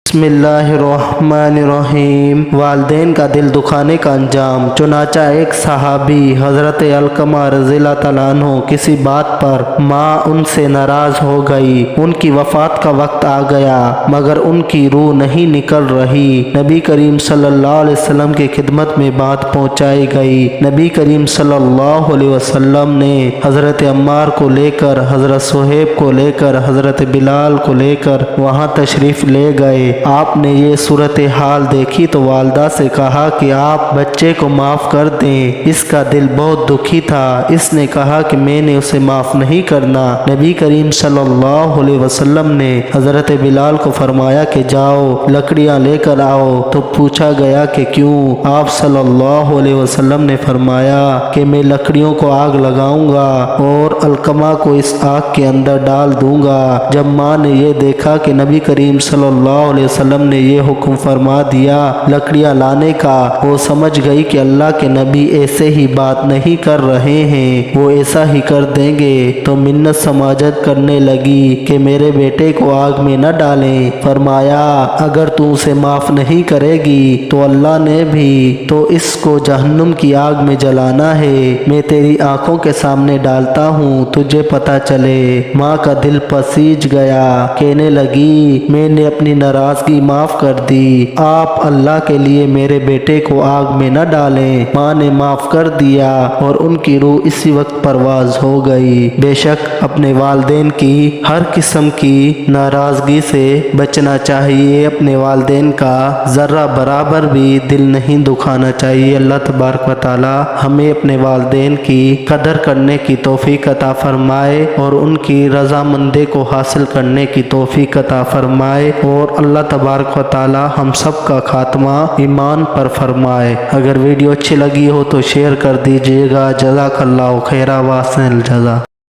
बिस्मिल्लाहिर्रहमानिर्रहीम। वालिदैन का दिल दुखाने का अंजाम। चुनाचा एक सहाबी हज़रत अलकमा रज़ियल्लाहु तआला अन्हु किसी बात पर माँ उनसे नाराज़ हो गई। उनकी वफ़ात का वक्त आ गया मगर उनकी रूह नहीं निकल रही। नबी करीम सल्लल्लाहु अलैहि वसल्लम की खिदमत में बात पहुँचाई गई। नबी करीम सल्लल्लाहु अलैहि वसल्लम ने हज़रत अम्मार को लेकर, हज़रत सुहैब को लेकर, हज़रत बिलाल को लेकर वहाँ तशरीफ़ ले गए। आपने ये सूरत हाल देखी तो वालदा से कहा कि आप बच्चे को माफ़ कर दें। इसका दिल बहुत दुखी था। इसने कहा कि मैंने उसे माफ़ नहीं करना। नबी करीम सल्लल्लाहु अलैहि वसल्लम ने हज़रत बिलाल को फरमाया कि जाओ लकड़ियाँ लेकर आओ। तो पूछा गया कि क्यों? आप सल्लल्लाहु अलैहि वसल्लम ने फरमाया कि मैं लकड़ियों को आग लगाऊंगा और अलकमा को इस आग के अंदर डाल दूंगा। जब माँ ने ये देखा कि नबी करीम सल्लल्लाहु अलैहि वसल्लम ने ये हुक्म फरमा दिया लकड़ियाँ लाने का, वो समझ गई कि अल्लाह के नबी ऐसे ही बात नहीं कर रहे हैं, वो ऐसा ही कर देंगे। तो मिन्नत समाजत करने लगी कि मेरे बेटे को आग में न डालें। फरमाया अगर तू उसे माफ़ नहीं करेगी तो अल्लाह ने भी तो इसको जहन्नुम की आग में जलाना है। मैं तेरी आंखों के सामने डालता हूँ, तुझे पता चले। माँ का दिल पसीज गया। कहने लगी मैंने अपनी नाराज़गी माफ़ कर दी। आप अल्लाह के लिए मेरे बेटे को आग में न डालें। माँ ने माफ़ कर दिया और उनकी रूह इसी वक्त परवाज़ हो गई। बेशक अपने वालिदैन की हर किस्म की नाराज़गी से बचना चाहिए। अपने वालिदैन का ज़र्रा बराबर भी दिल नहीं दुखाना चाहिए। अल्लाह तबारक व तआला हमें अपने वालिदैन की कदर करने की तौफीक अता फरमाए और उनकी रज़ामंदी को हासिल करने की तौफीक अता फरमाए और अल्लाह तबारक व तआला हम सब का खात्मा ईमान पर फरमाए। अगर वीडियो अच्छी लगी हो तो शेयर कर दीजिएगा। जज़ाकल्लाहु खैरा वासिल जज़ा।